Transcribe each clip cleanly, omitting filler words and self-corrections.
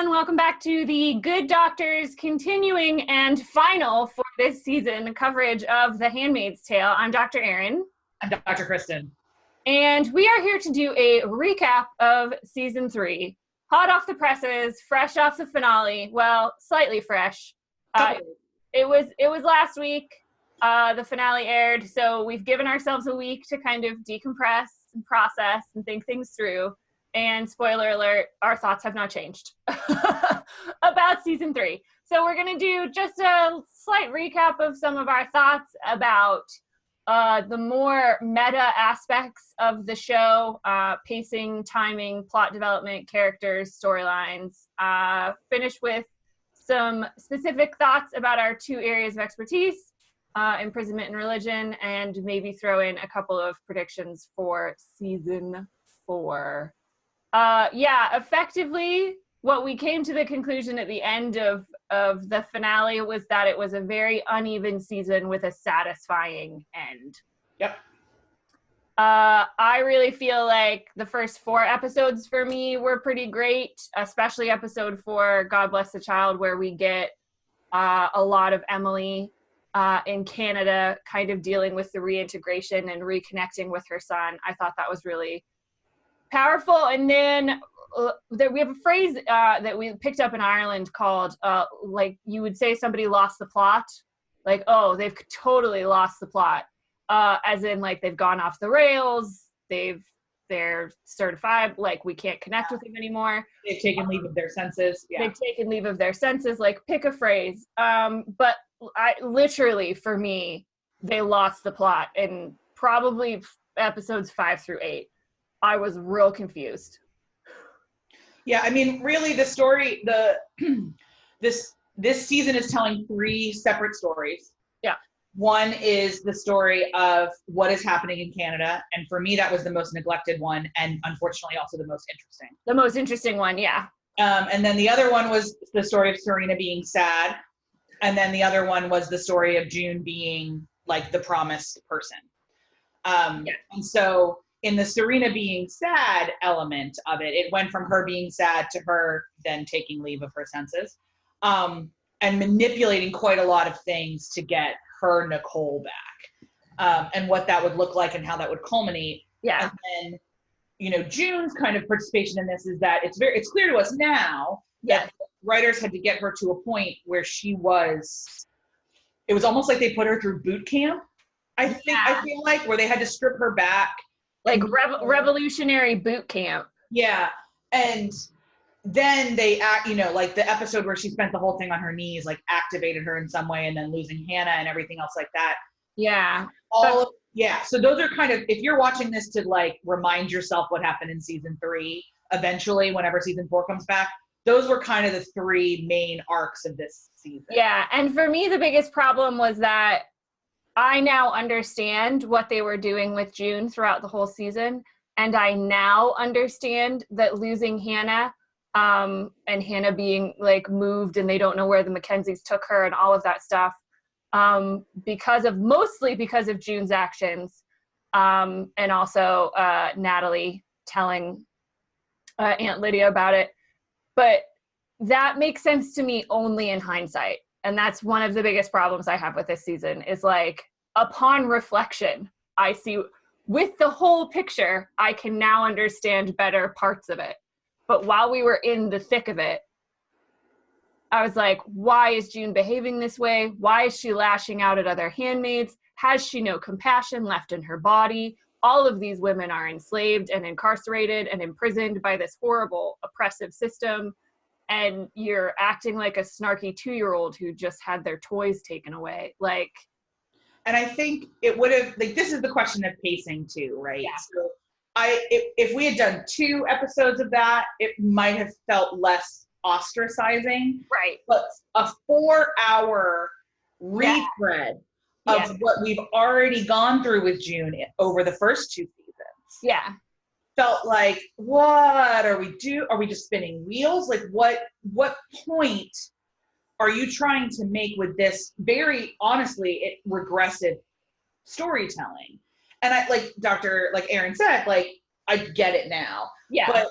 everyone. Welcome back to the Good Doctor's continuing and final for this season coverage of The Handmaid's Tale. I'm Dr. Erin. I'm Dr. Kristen. And we are here to do a recap of season 3. Hot off the presses, fresh off the finale. Well, slightly fresh. It was last week. The finale aired, so we've given ourselves a week to kind of decompress and process and think things through. And spoiler alert, our thoughts have not changed about season 3. So we're going to do just a slight recap of some of our thoughts about the more meta aspects of the show, pacing, timing, plot development, characters, storylines. Finish with some specific thoughts about our 2 areas of expertise, imprisonment and religion, and maybe throw in a couple of predictions for season 4. Effectively, what we came to the conclusion at the end of the finale was that it was a very uneven season with a satisfying end. Yep. I really feel like the first 4 episodes for me were pretty great, especially episode 4, God Bless the Child, where we get a lot of Emily in Canada kind of dealing with the reintegration and reconnecting with her son. I thought that was really powerful. And then we have a phrase that we picked up in Ireland called, like you would say somebody lost the plot. Like, oh, they've totally lost the plot. As in, like, they've gone off the rails. They're certified. Like, we can't connect with them anymore. They've taken leave of their senses. Yeah. They've taken leave of their senses. Like, pick a phrase. But literally, for me, they lost the plot in probably episodes 5 through 8. I was real confused. Yeah, I mean, really, the story, this season is telling 3 separate stories. Yeah. One is the story of what is happening in Canada, and for me, that was the most neglected one, and unfortunately, also the most interesting. The most interesting one, yeah. And then the other one was the story of Serena being sad, and then the other one was the story of June being, like, the promised person. And so in the Serena being sad element of it, it went from her being sad to her then taking leave of her senses, and manipulating quite a lot of things to get her Nicole back, and what that would look like and how that would culminate. Yeah. And then, June's kind of participation in this is that it's clear to us now that writers had to get her to a point where it was almost like they put her through boot camp. I feel like, where they had to strip her back. Like revolutionary boot camp. Yeah. And then they like the episode where she spent the whole thing on her knees, like activated her in some way, and then losing Hannah and everything else like that. Yeah. So those are kind of, if you're watching this to, like, remind yourself what happened in season 3, eventually, whenever season 4 comes back, those were kind of the 3 main arcs of this season. Yeah. And for me, the biggest problem was that I now understand what they were doing with June throughout the whole season. And I now understand that losing Hannah, and Hannah being, like, moved and they don't know where the Mackenzies took her and all of that stuff, mostly because of June's actions, and also Natalie telling Aunt Lydia about it. But that makes sense to me only in hindsight. And that's one of the biggest problems I have with this season is, like, upon reflection, I see with the whole picture, I can now understand better parts of it. But while we were in the thick of it, I was like, why is June behaving this way? Why is she lashing out at other handmaids? Has she no compassion left in her body? All of these women are enslaved and incarcerated and imprisoned by this horrible, oppressive system. And you're acting like a snarky 2-year-old who just had their toys taken away. Like, and I think it would have, like, this is the question of pacing too, right? Yeah. So if we had done 2 episodes of that, it might have felt less ostracizing. Right. But a 4-hour retread of what we've already gone through with June over the first 2 seasons. Yeah. Felt like, what are we do? Are we just spinning wheels? Like, what point are you trying to make with this very, honestly, regressive storytelling? And I, like Erin said, like, I get it now. Yeah. But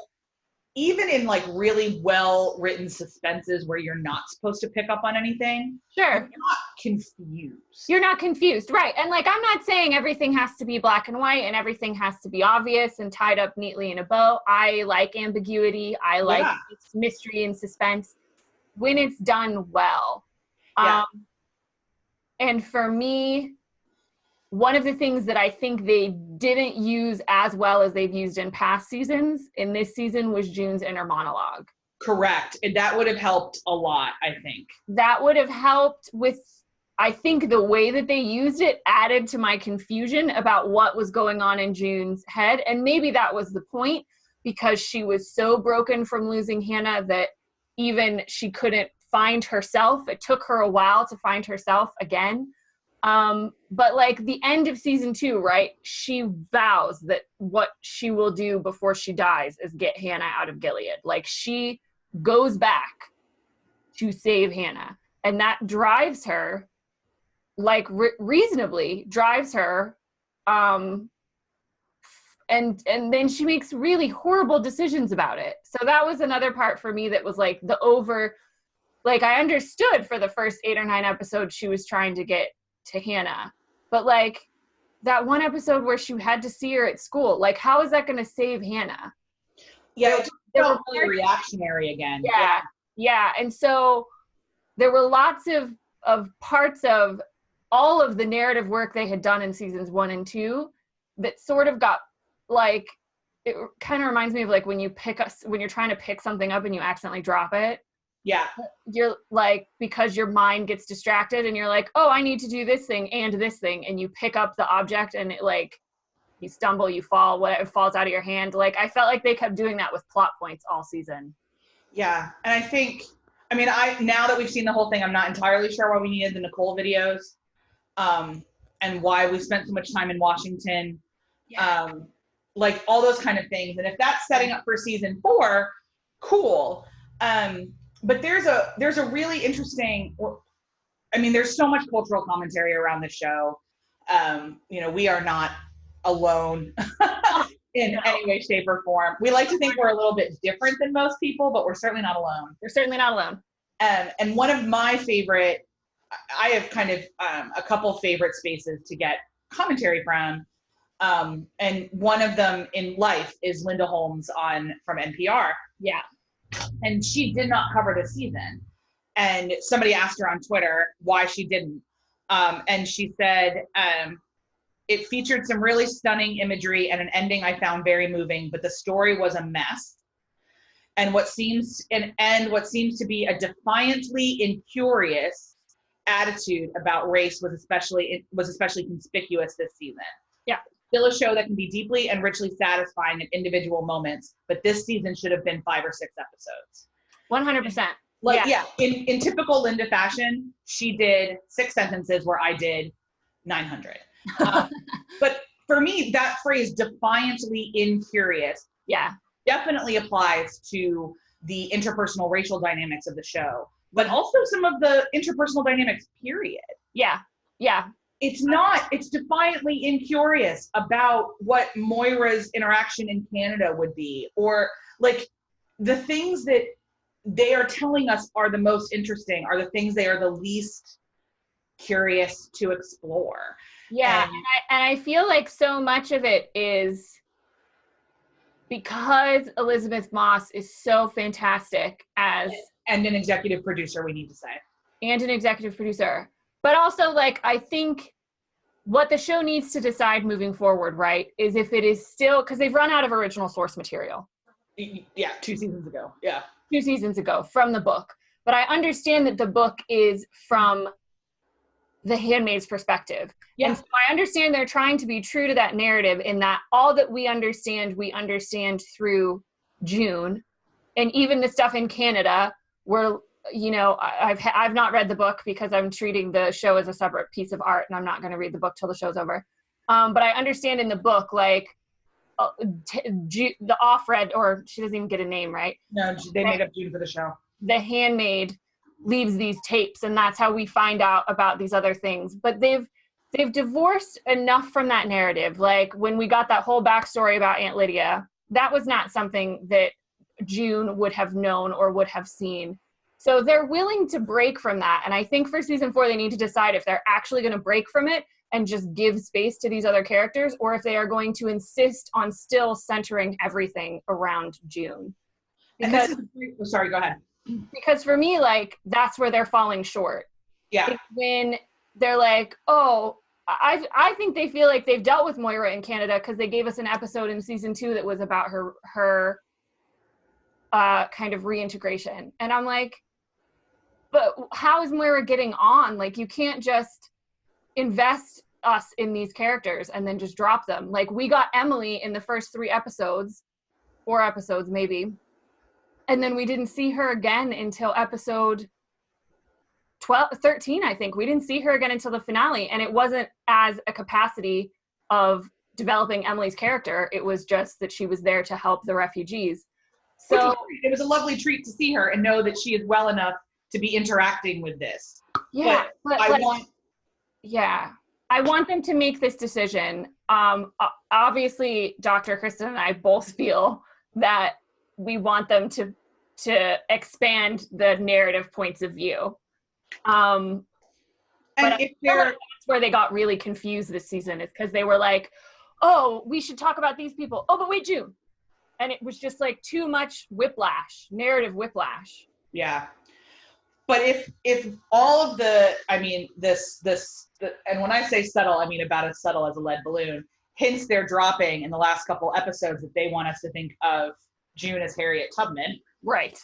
even in like really well written suspenses where you're not supposed to pick up on anything, sure, you're not confused. You're not confused, right? And like, I'm not saying everything has to be black and white and everything has to be obvious and tied up neatly in a bow. I like ambiguity. I like mystery and suspense when it's done well. Yeah. And for me, one of the things that I think they didn't use as well as they've used in past seasons in this season was June's inner monologue. Correct. And that would have helped a lot, I think. That would have helped with, I think the way that they used it added to my confusion about what was going on in June's head. And maybe that was the point, because she was so broken from losing Hannah that even she couldn't find herself. It took her a while to find herself again. But like the end of season 2, right? She vows that what she will do before she dies is get Hannah out of Gilead. Like she goes back to save Hannah. And that drives her, like reasonably drives her. And then she makes really horrible decisions about it. So that was another part for me that was like like I understood for the first 8 or 9 episodes she was trying to get to Hannah, but like that one episode where she had to see her at school, like how is that going to save Hannah? Yeah, it felt really reactionary again. Yeah. And so there were lots of parts of all of the narrative work they had done in seasons 1 and 2 that sort of got like, it kind of reminds me of like when you're trying to pick something up and you accidentally drop it. Yeah. You're like, because your mind gets distracted and you're like, oh, I need to do this thing and this thing. And you pick up the object and it like, you stumble, you fall, whatever falls out of your hand. Like, I felt like they kept doing that with plot points all season. Yeah. And I think, now that we've seen the whole thing, I'm not entirely sure why we needed the Nicole videos, and why we spent so much time in Washington. Yeah. Like all those kind of things. And if that's setting up for season 4, cool. But there's a really interesting, there's so much cultural commentary around the show. We are not alone in any way, shape, or form. We like to think we're a little bit different than most people, but we're certainly not alone. We're certainly not alone. And one of my favorite, I have kind of a couple favorite spaces to get commentary from. And one of them in life is Linda Holmes from NPR. Yeah. And she did not cover this season. And somebody asked her on Twitter why she didn't. And she said, it featured some really stunning imagery and an ending I found very moving, but the story was a mess. And what seems to be a defiantly incurious attitude about race was especially conspicuous this season. Yeah. Still a show that can be deeply and richly satisfying at individual moments, but this season should have been 5 or 6 episodes. 100%. In typical Linda fashion, she did 6 sentences where I did 900. But for me, that phrase defiantly incurious definitely applies to the interpersonal racial dynamics of the show, but also some of the interpersonal dynamics, period. Yeah. It's defiantly incurious about what Moira's interaction in Canada would be, or like the things that they are telling us are the most interesting are the things they are the least curious to explore. Yeah. And I feel like so much of it is because Elizabeth Moss is so fantastic and an executive producer, we need to say. And an executive producer. But also, like, I think what the show needs to decide moving forward, right, is if it is still, because they've run out of original source material. Yeah, 2 seasons ago. Yeah. 2 seasons ago from the book. But I understand that the book is from the Handmaid's perspective. Yeah. And so I understand they're trying to be true to that narrative in that all that we understand through June. And even the stuff in Canada where, I've not read the book because I'm treating the show as a separate piece of art and I'm not going to read the book till the show's over. But I understand in the book, like, the off-read, or she doesn't even get a name, right? No, they made up June for the show. The Handmaid leaves these tapes, and that's how we find out about these other things. But they've divorced enough from that narrative. Like when we got that whole backstory about Aunt Lydia, that was not something that June would have known or would have seen. So they're willing to break from that. And I think for season 4, they need to decide if they're actually going to break from it and just give space to these other characters, or if they are going to insist on still centering everything around June. Because, sorry, go ahead. Because for me, like, that's where they're falling short. Yeah. It's when they're like, oh, I think they feel like they've dealt with Moira in Canada because they gave us an episode in season 2 that was about her kind of reintegration. And I'm like, but how is Moira getting on? Like, you can't just invest us in these characters and then just drop them. Like, we got Emily in the first 4 episodes maybe, and then we didn't see her again until episode 13, I think. We didn't see her again until the finale, and it wasn't as a capacity of developing Emily's character. It was just that she was there to help the refugees. So it was a lovely treat to see her and know that she is well enough to be interacting with this. Yeah, but I want them to make this decision. Obviously, Dr. Kristen and I both feel that we want them to expand the narrative points of view. But I feel like that's where they got really confused this season, is because they were like, oh, we should talk about these people. Oh, but wait, June. And it was just like too much narrative whiplash. Yeah. But if all of the, I mean, and when I say subtle, I mean about as subtle as a lead balloon, hints they're dropping in the last couple episodes that they want us to think of June as Harriet Tubman. Right.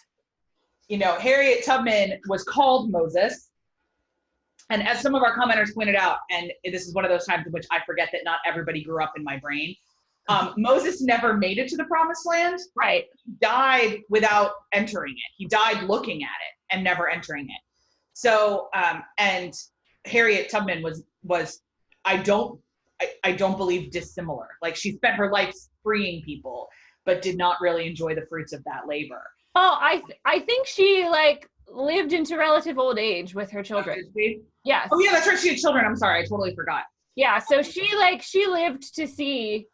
You know, Harriet Tubman was called Moses. And as some of our commenters pointed out, and this is one of those times in which I forget that not everybody grew up in my brain, Moses never made it to the promised land. Right. He died without entering it. He died looking at it and never entering it. So, and Harriet Tubman was I don't believe dissimilar. Like, she spent her life freeing people, but did not really enjoy the fruits of that labor. Oh, I think she like lived into relative old age with her children. Yes. Oh yeah, that's right. She had children. I'm sorry, I totally forgot. Yeah, so she lived to see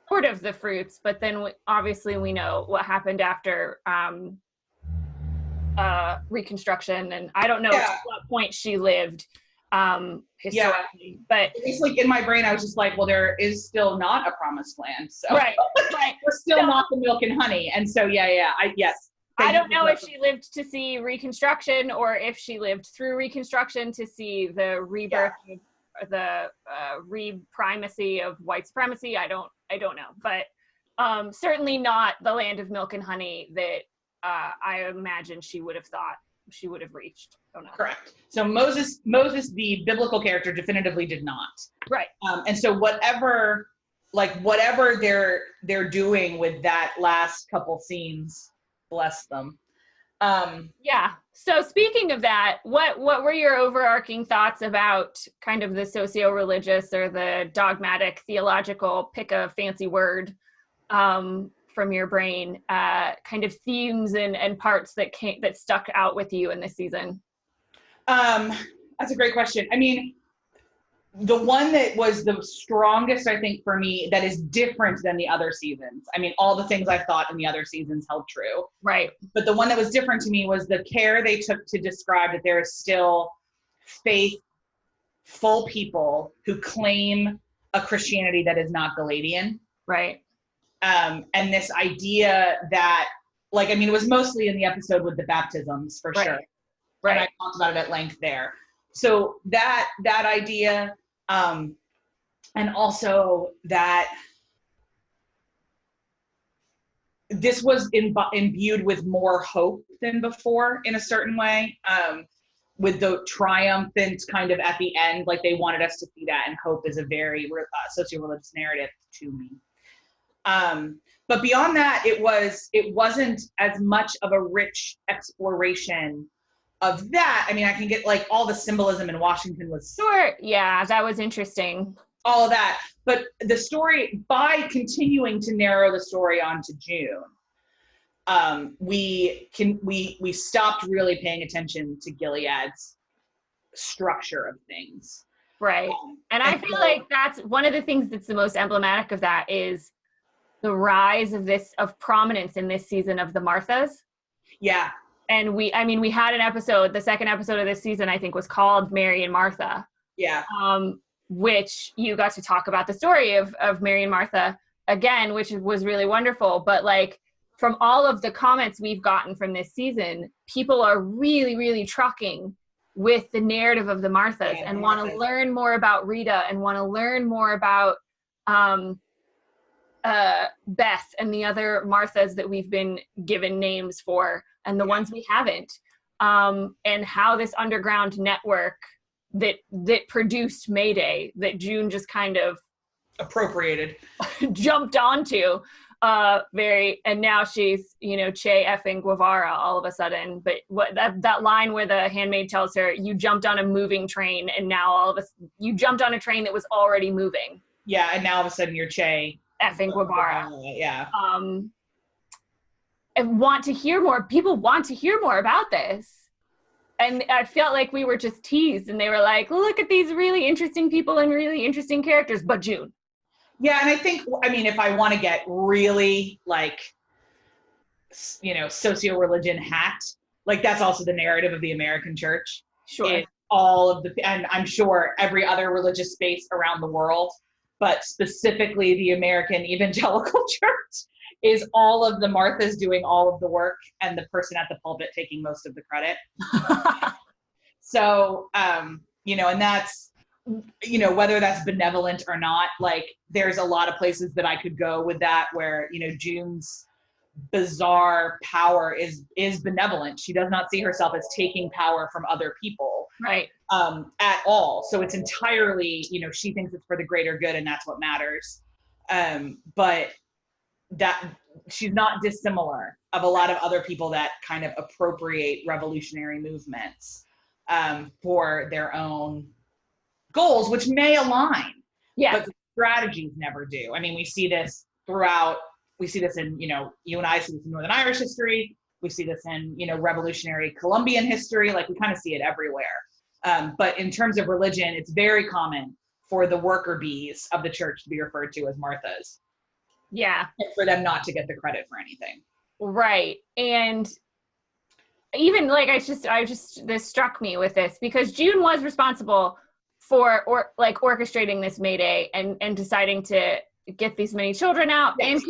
sort of the fruits, but then obviously we know what happened after Reconstruction, and I don't know to what point she lived historically, but it's like in my brain I was just like, well, there is still not a promised land, so right. We're still not the milk and honey, and so I don't know if she lived to see Reconstruction or if she lived through Reconstruction to see the rebirth of the re-primacy of white supremacy. I don't know, but certainly not the land of milk and honey that I imagine she would have thought she would have reached. Don't know. Correct. So Moses, the biblical character, definitively did not. Right. And so whatever they're doing with that last couple scenes, bless them. Yeah. So speaking of that, what were your overarching thoughts about kind of the socio-religious or the dogmatic theological, pick a fancy word, from your brain, kind of themes and parts that stuck out with you in this season? That's a great question. I mean, the one that was the strongest, I think, for me, that is different than the other seasons. I mean, all the things I thought in the other seasons held true. Right. But the one that was different to me was the care they took to describe that there is still faithful people who claim a Christianity that is not Galadian. Right. And this idea that, like, I mean, it was mostly in the episode with the baptisms, for sure. Right. And I talked about it at length there. So that idea, and also that this was imbued with more hope than before in a certain way, with the triumphant kind of at the end, like they wanted us to see that, and hope is a very socio-religious narrative to me. But beyond that, it wasn't as much of a rich exploration of that. I mean, I can get like all the symbolism in Washington was sure. Yeah, that was interesting. All of that. But the story, by continuing to narrow the story onto June, we stopped really paying attention to Gilead's structure of things. Right. And I feel like that's one of the things that's the most emblematic of that is the rise of prominence in this season of the Marthas. Yeah. And we had an episode, the second episode of this season, I think, was called Mary and Martha. Yeah. Which you got to talk about the story of Mary and Martha again, which was really wonderful. But like, from all of the comments we've gotten from this season, people are really, really trucking with the narrative of the Marthas and want to learn more about Rita and want to learn more about Beth and the other Marthas that we've been given names for and the ones we haven't, and how this underground network that produced Mayday, that June just kind of appropriated, jumped onto, and now she's, Che effing Guevara all of a sudden. But what that line where the handmaid tells her, you jumped on a moving train, and now you jumped on a train that was already moving. Yeah, and now all of a sudden you're Che effing Guevara. Yeah. And want to hear more. People want to hear more about this. And I felt like we were just teased, and they were like, look at these really interesting people and really interesting characters, but June. Yeah, and I think, if I want to get really, like, socio-religion hacked, like, that's also the narrative of the American church. Sure. And I'm sure every other religious space around the world, but specifically the American evangelical church, is all of the Marthas doing all of the work and the person at the pulpit taking most of the credit. So, and that's, whether that's benevolent or not, like, there's a lot of places that I could go with that where, June's bizarre power is benevolent. She does not see herself as taking power from other people. Right. At all. So it's entirely, she thinks it's for the greater good and that's what matters. But that she's not dissimilar of a lot of other people that kind of appropriate revolutionary movements for their own goals, which may align. Yeah. But the strategies never do. We see this throughout. We see this in, you and I see this in Northern Irish history. We see this in, revolutionary Colombian history. Like, we kind of see it everywhere. But in terms of religion, it's very common for the worker bees of the church to be referred to as Marthas. Yeah. And for them not to get the credit for anything. Right. And even like, this struck me with this, because June was responsible for orchestrating this Mayday and deciding to get these many children out. Yes.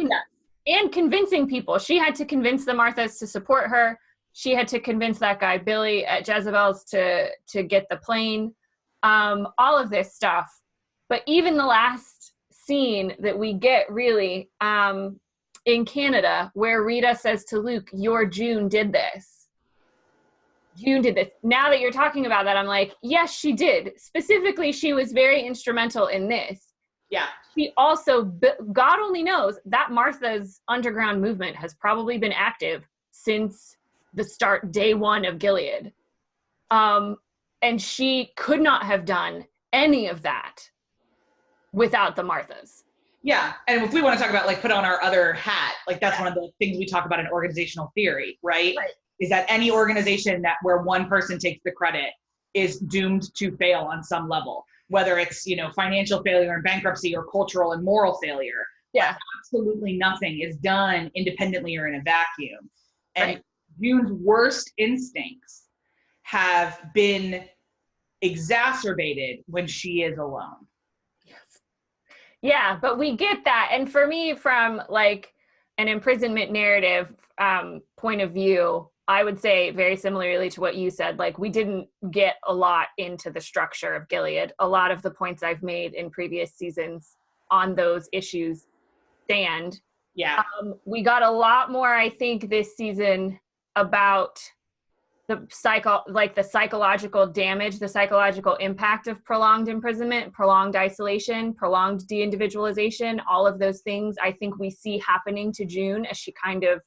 And convincing people. She had to convince the Marthas to support her. She had to convince that guy Billy at Jezebel's to get the plane. All of this stuff. But even the last scene that we get really in Canada, where Rita says to Luke, your June did this. June did this. Now that you're talking about that, I'm like, yes, she did. Specifically, she was very instrumental in this. Yeah. She also, God only knows, that Martha's underground movement has probably been active since the start, day one of Gilead. And she could not have done any of that without the Marthas. Yeah. And if we want to talk about, like, put on our other hat, like, that's one of the things we talk about in organizational theory, right? Is that any organization where one person takes the credit is doomed to fail on some level, whether it's, financial failure and bankruptcy or cultural and moral failure. Yeah. Absolutely nothing is done independently or in a vacuum. And June's worst instincts have been exacerbated when she is alone. Yeah, but we get that. And for me, from like an imprisonment narrative point of view, I would say very similarly to what you said, like, we didn't get a lot into the structure of Gilead. A lot of the points I've made in previous seasons on those issues stand. Yeah. We got a lot more, I think, this season about the psychological damage, the psychological impact of prolonged imprisonment, prolonged isolation, prolonged de-individualization, all of those things I think we see happening to June as she kind of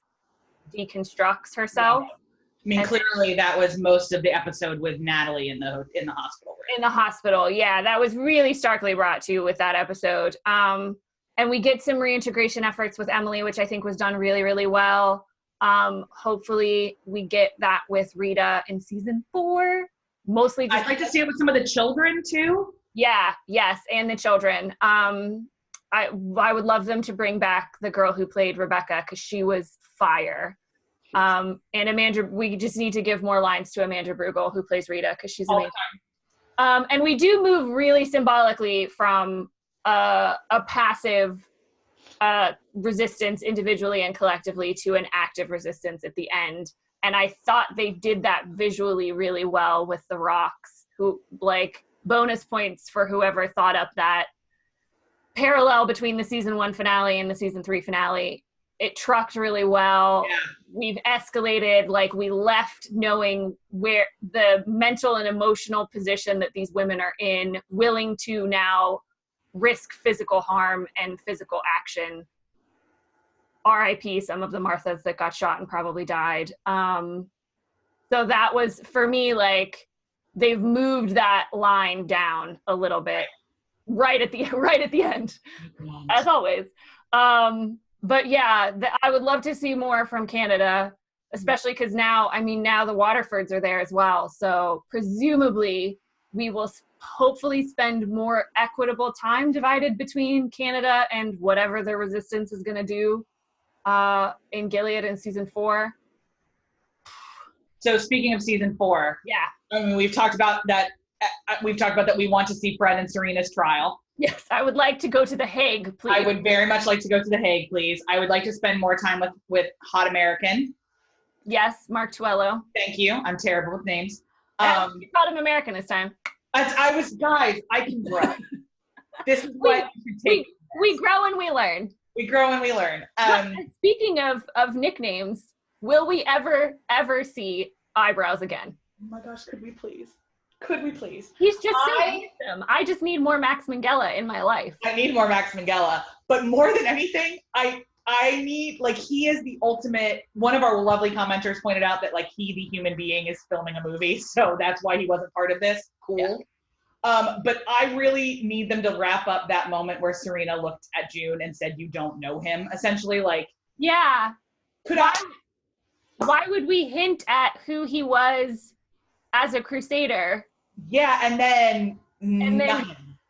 deconstructs herself. Clearly that was most of the episode with Natalie in the hospital room. In the hospital, yeah. That was really starkly brought to with that episode. And we get some reintegration efforts with Emily, which I think was done really, really well. Hopefully we get that with Rita in season 4. Mostly just, I'd like to see it with some of the children too. Yeah, yes, and the children. I would love them to bring back the girl who played Rebecca, because she was fire. And Amanda, we just need to give more lines to Amanda Brugel, who plays Rita, because she's amazing. And we do move really symbolically from a passive resistance individually and collectively to an active resistance at the end. And I thought they did that visually really well with the rocks, who, like, bonus points for whoever thought up that parallel between the season 1 finale and the season 3 finale. It trucked really well. Yeah. We've escalated, like, we left knowing where the mental and emotional position that these women are in, willing to now risk physical harm and physical action. RIP some of the Marthas that got shot and probably died. So that was, for me, like, they've moved that line down a little bit right at the end, as always. But yeah, I would love to see more from Canada, especially because now the Waterfords are there as well. So presumably we will hopefully spend more equitable time divided between Canada and whatever the resistance is going to do in Gilead in season 4. So speaking of season 4, yeah, I mean, we've talked about that. We want to see Fred and Serena's trial. Yes, I would like to go to The Hague, please. I would very much like to go to The Hague, please. I would like to spend more time with Hot American. Yes, Mark Tuello. Thank you. I'm terrible with names. You called him American this time. Guys, I can grow. This is what you should take. We grow and we learn. We grow and we learn. Speaking of nicknames, will we ever see Eyebrows again? Oh my gosh, could we please? Could we please? He's just so handsome. I just need more Max Minghella in my life. I need more Max Minghella. But more than anything, I need, like, he is the ultimate. One of our lovely commenters pointed out that, like, he, the human being, is filming a movie. So that's why he wasn't part of this. Cool. Yeah. But I really need them to wrap up that moment where Serena looked at June and said, "You don't know him." Essentially, like. Yeah. Why would we hint at who he was as a crusader? Yeah, and then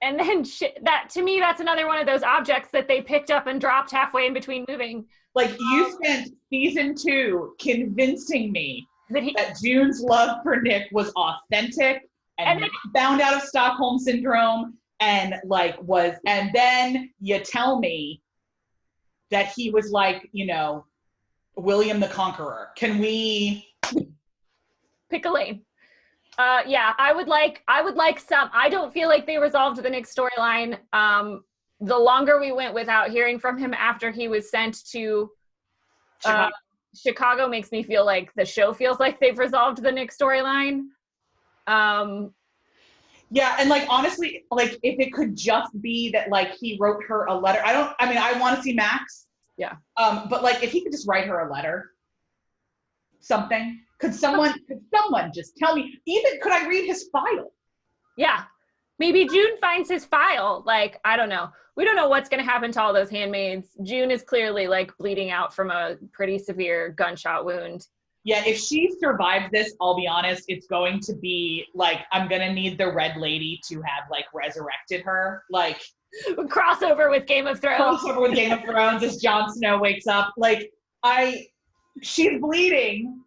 that, to me, that's another one of those objects that they picked up and dropped halfway in between moving. Like, you spent season 2 convincing me that June's love for Nick was authentic and not bound out of Stockholm syndrome, and then you tell me that he was, like, you know, William the Conqueror. Can we pick a lane? Yeah, I would like some. I don't feel like they resolved the Nick storyline. The longer we went without hearing from him after he was sent to Chicago makes me feel like the show feels like they've resolved the Nick storyline. Yeah, and, like, honestly, like, if it could just be that, like, he wrote her a letter. I want to see Max. Yeah. But, like, if he could just write her a letter, something. Could someone just tell me? Even could I read his file? Yeah. Maybe June finds his file. Like, I don't know. We don't know what's going to happen to all those handmaids. June is clearly, like, bleeding out from a pretty severe gunshot wound. Yeah, if she survives this, I'll be honest, it's going to be, like, I'm going to need the Red Lady to have, like, resurrected her. Like, crossover with Game of Thrones. Crossover with Game of Thrones as Jon Snow wakes up. Like, she's bleeding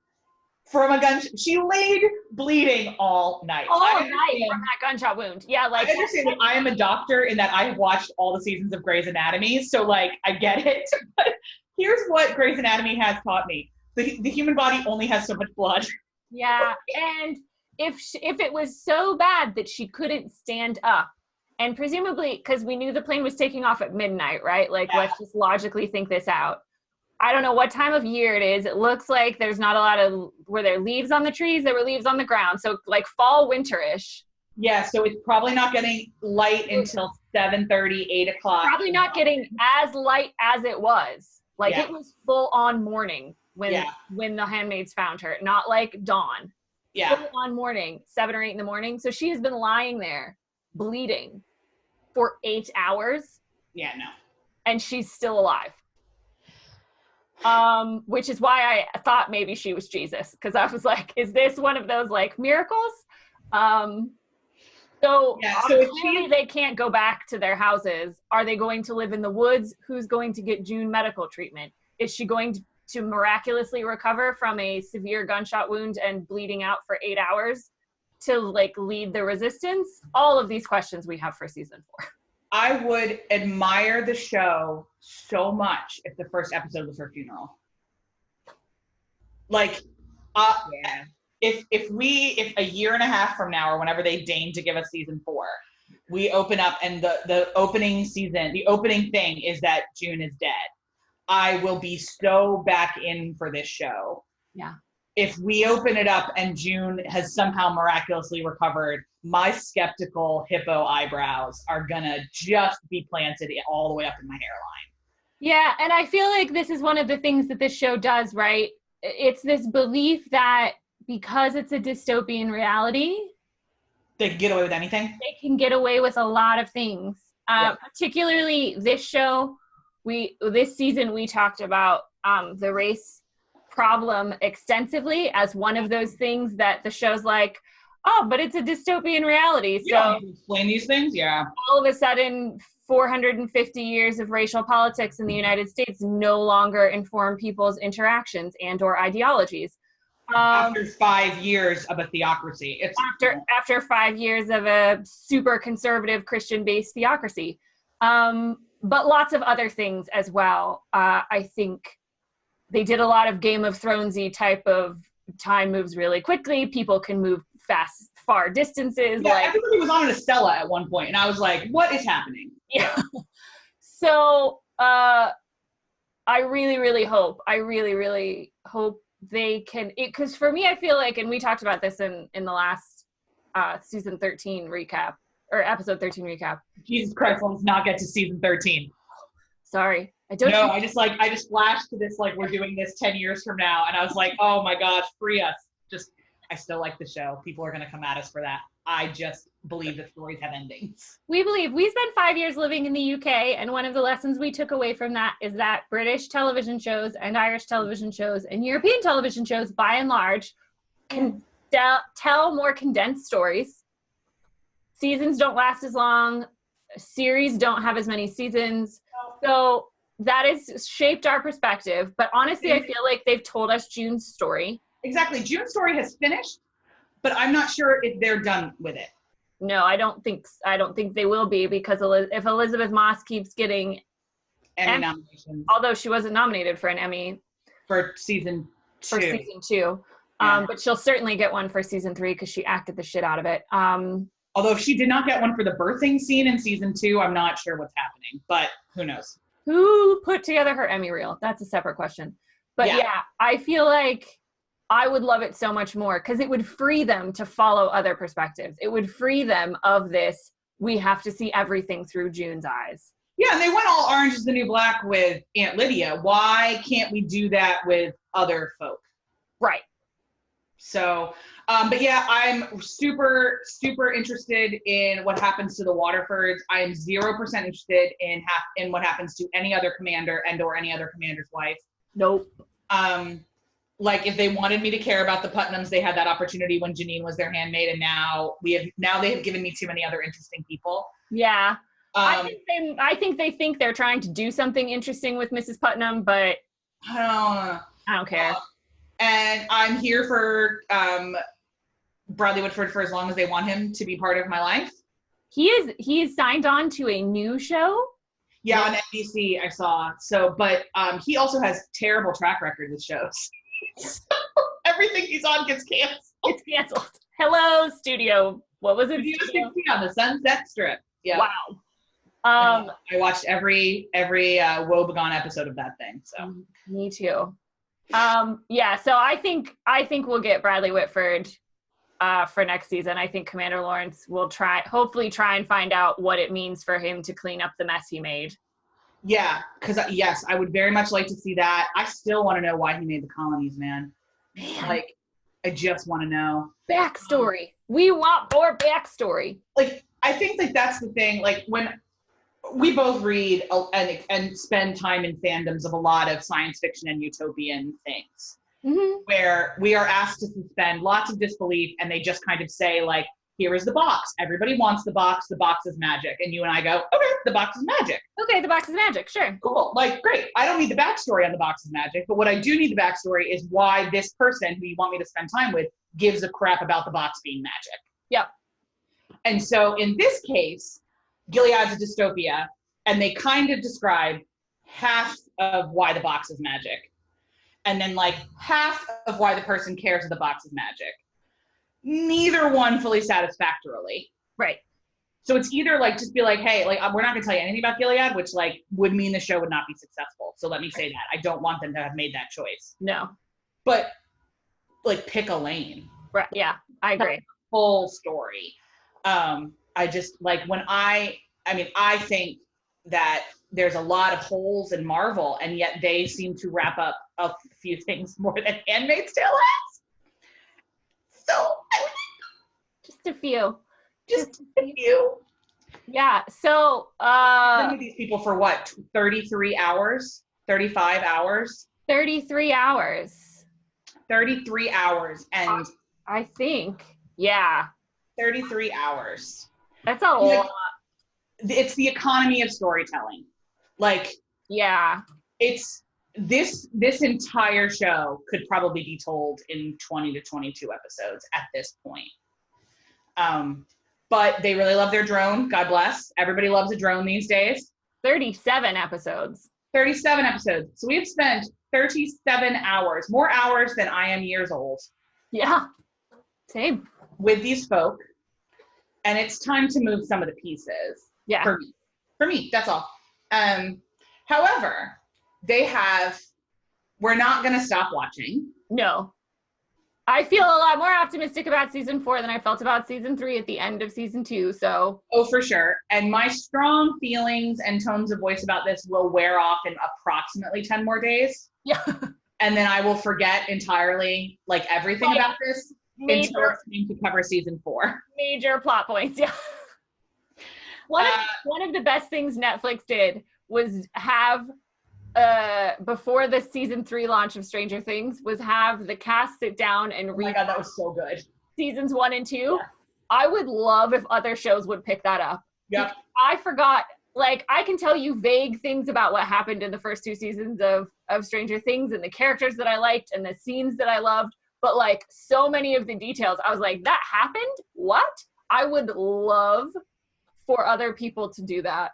from a gun. She laid bleeding all night. All night from that gunshot wound. Yeah, like. I understand that I am a doctor and that I have watched all the seasons of Grey's Anatomy, so, like, I get it. But here's what Grey's Anatomy has taught me. The human body only has so much blood. Yeah, and if it was so bad that she couldn't stand up, and presumably, because we knew the plane was taking off at midnight, right? Like, yeah. Let's just logically think this out. I don't know what time of year it is. It looks like there's not a lot of, were there leaves on the trees? There were leaves on the ground. So, like, fall, winterish. Yeah, so it's probably not getting light until 7:30, 8 o'clock. Probably not getting as light as it was. Like, It was full on morning when the handmaids found her. Not like dawn. Yeah. Full on morning, 7 or 8 in the morning. So she has been lying there bleeding for 8 hours. Yeah, no. And she's still alive. Which is why I thought maybe she was Jesus, because I was like, is this one of those, like, miracles? So, Yeah, so if clearly they can't go back to their houses. Are they going to live in the woods? Who's going to get June medical treatment? Is she going to miraculously recover from a severe gunshot wound and bleeding out for 8 hours to like lead the resistance? All of these questions we have for season 4. I would admire the show so much if the first episode was her funeral. Like, Yeah. if a year and a half from now, or whenever they deign to give us season 4, we open up and the opening thing is that June is dead, I will be so back in for this show. Yeah. If we open it up and June has somehow miraculously recovered, my skeptical hippo eyebrows are gonna just be planted all the way up in my hairline. Yeah, and I feel like this is one of the things that this show does, right? It's this belief that because it's a dystopian reality, they can get away with anything. They can get away with a lot of things. Particularly this show, this season we talked about the race problem extensively as one of those things that the show's like, oh, but it's a dystopian reality. So explain these things, all of a sudden 450 years of racial politics in the United States no longer inform people's interactions and or ideologies. After 5 years of a theocracy. After 5 years of a super conservative Christian-based theocracy. But lots of other things as well. I think they did a lot of Game of Thronesy type of time moves really quickly. People can move far distances. Yeah, everybody was on an Estella at one point, and I was like, what is happening? Yeah. So I really, really hope they can, because for me, I feel like, and we talked about this in the last season 13 recap, or episode 13 recap. Jesus Christ, let's not get to season 13. Sorry. I just flashed to this, like, we're doing this 10 years from now, and I was like, oh my gosh, free us. I still like the show. People are going to come at us for that. I just believe that stories have endings. We spent 5 years living in the UK, and one of the lessons we took away from that is that British television shows and Irish television shows and European television shows, by and large, can tell more condensed stories. Seasons don't last as long. Series don't have as many seasons. So that has shaped our perspective. But honestly, I feel like they've told us June's story. Exactly. June's story has finished, but I'm not sure if they're done with it. No, I don't think they will be, because if Elizabeth Moss keeps getting Emmy nominations, although she wasn't nominated for an Emmy for season 2. But she'll certainly get one for season 3 because she acted the shit out of it. Although if she did not get one for the birthing scene in season 2, I'm not sure what's happening, but who knows? Who put together her Emmy reel? That's a separate question. But yeah, I feel like I would love it so much more because it would free them to follow other perspectives. It would free them of this, we have to see everything through June's eyes. Yeah, and they went all Orange is the New Black with Aunt Lydia. Why can't we do that with other folk? Right. So, but yeah, I'm super, super interested in what happens to the Waterfords. I am 0% interested in what happens to any other commander and or any other commander's wife. Nope. Like if they wanted me to care about the Putnams, they had that opportunity when Janine was their handmaid, and now they have given me too many other interesting people. Yeah. I think they think they're trying to do something interesting with Mrs. Putnam, but I don't care. And I'm here for Bradley Whitford for as long as they want him to be part of my life. He is signed on to a new show. Yeah, on NBC I saw. So, but he also has terrible track record with shows. Everything he's on gets canceled. It's canceled. Hello, Studio. What was it? Studio 16 on the Sunset Strip. Yeah. Wow. I watched every woebegone episode of that thing. So. Me too. Yeah. So I think we'll get Bradley Whitford for next season. I think Commander Lawrence will hopefully try and find out what it means for him to clean up the mess he made. Yeah, because yes, I would very much like to see that. I still want to know why he made the colonies, man. Like, I just want to know. Backstory. We want more backstory. Like, I think like that's the thing. Like when we both read and spend time in fandoms of a lot of science fiction and utopian things, where we are asked to suspend lots of disbelief, and they just kind of say like, here is the box. Everybody wants the box. The box is magic. And you and I go, okay, the box is magic. Okay, the box is magic. Sure. Cool. Like, great. I don't need the backstory on the box is magic, but what I do need the backstory is why this person who you want me to spend time with gives a crap about the box being magic. Yep. And so in this case, Gilead's a dystopia, and they kind of describe half of why the box is magic. And then like half of why the person cares if the box is magic. Neither one fully satisfactorily. Right. So it's either like, just be like, hey, like, we're not gonna tell you anything about Gilead, which like would mean the show would not be successful. So let me say that. I don't want them to have made that choice. No. But like pick a lane. Right. Yeah, I agree. Full story. I just like I think that there's a lot of holes in Marvel, and yet they seem to wrap up a few things more than Handmaid's Tale has. So just a few. Just a few. Yeah. So these people for what? 33 hours? 35 hours? 33 hours. 33 hours. And I think, yeah. 33 hours. That's a lot. It's the economy of storytelling. Like, yeah. It's this entire show could probably be told in 20 to 22 episodes at this point. But they really love their drone. God bless. Everybody loves a drone these days. 37 episodes. 37 episodes. So we have spent 37 hours, more hours than I am years old. Yeah. Same. With these folk. And it's time to move some of the pieces. Yeah. For me, that's all. However, we're not going to stop watching. No. I feel a lot more optimistic about season 4 than I felt about season 3 at the end of season 2, so. Oh, for sure. And my strong feelings and tones of voice about this will wear off in approximately 10 more days. Yeah. And then I will forget entirely, like, everything about this until it's time to cover season 4. Major plot points, yeah. One of the best things Netflix did was have, before the season 3 launch of Stranger Things, was have the cast sit down and read. Oh my God, that was so good. Seasons 1 and 2. Yeah. I would love if other shows would pick that up. Yep. I forgot, like, I can tell you vague things about what happened in the first 2 seasons of Stranger Things and the characters that I liked and the scenes that I loved, but like so many of the details, I was like, that happened? What? I would love for other people to do that.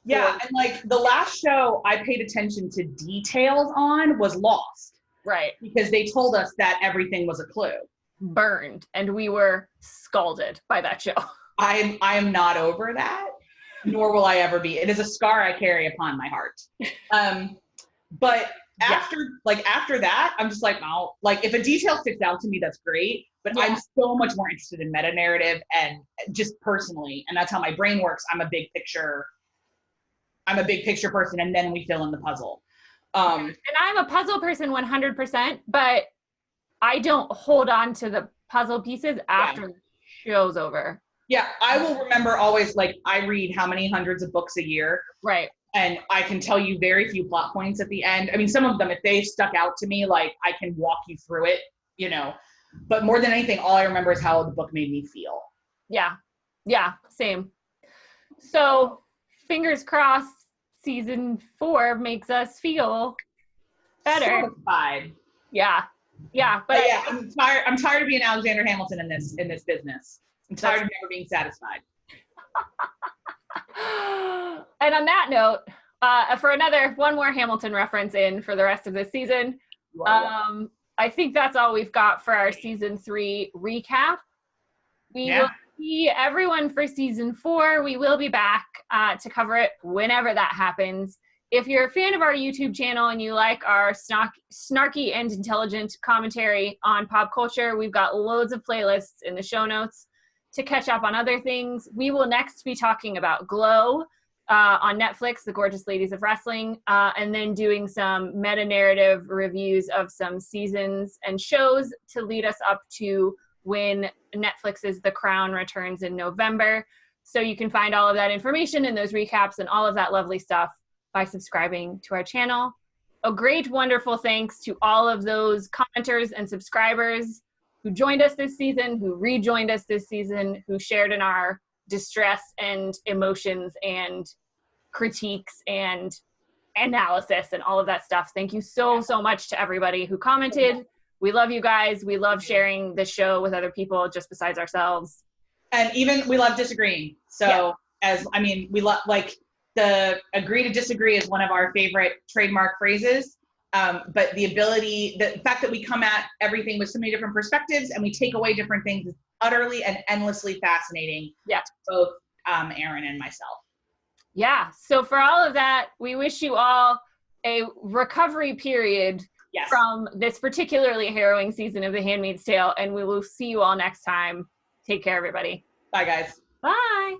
Yeah, and like the last show I paid attention to details on was Lost. Right. Because they told us that everything was a clue. Burned, and we were scalded by that show. I am not over that, nor will I ever be. It is a scar I carry upon my heart. But after that, I'm just like, oh, like if a detail sticks out to me, that's great. But yeah. I'm so much more interested in meta narrative and just personally, and that's how my brain works. I'm a big picture person, and then we fill in the puzzle. And I'm a puzzle person 100%, but I don't hold on to the puzzle pieces after the show's over. Yeah, I will remember always, like, I read how many hundreds of books a year. Right. And I can tell you very few plot points at the end. I mean, some of them, if they stuck out to me, like, I can walk you through it, you know. But more than anything, all I remember is how the book made me feel. Yeah. Yeah, same. So, fingers crossed, season 4 makes us feel better. Satisfied. Yeah. Yeah. But yeah, I'm tired of being Alexander Hamilton in this business. I'm tired of never being satisfied. And on that note, for one more Hamilton reference in for the rest of this season, I think that's all we've got for our season 3 recap. We will see everyone for season 4. We will be back to cover it whenever that happens. If you're a fan of our YouTube channel and you like our snarky and intelligent commentary on pop culture, we've got loads of playlists in the show notes to catch up on other things. We will next be talking about Glow on Netflix, The Gorgeous Ladies of Wrestling, and then doing some meta-narrative reviews of some seasons and shows to lead us up to when Netflix's The Crown returns in November. So you can find all of that information and those recaps and all of that lovely stuff by subscribing to our channel. A great, wonderful thanks to all of those commenters and subscribers who joined us this season, who rejoined us this season, who shared in our distress and emotions and critiques and analysis and all of that stuff. Thank you so much to everybody who commented. We love you guys. We love sharing the show with other people just besides ourselves. And even we love disagreeing. So we love, like, the agree to disagree is one of our favorite trademark phrases. But the fact that we come at everything with so many different perspectives and we take away different things is utterly and endlessly fascinating. Yeah. To both Erin and myself. Yeah. So for all of that, we wish you all a recovery period from this particularly harrowing season of The Handmaid's Tale, and we will see you all next time. Take care, everybody. Bye, guys. Bye.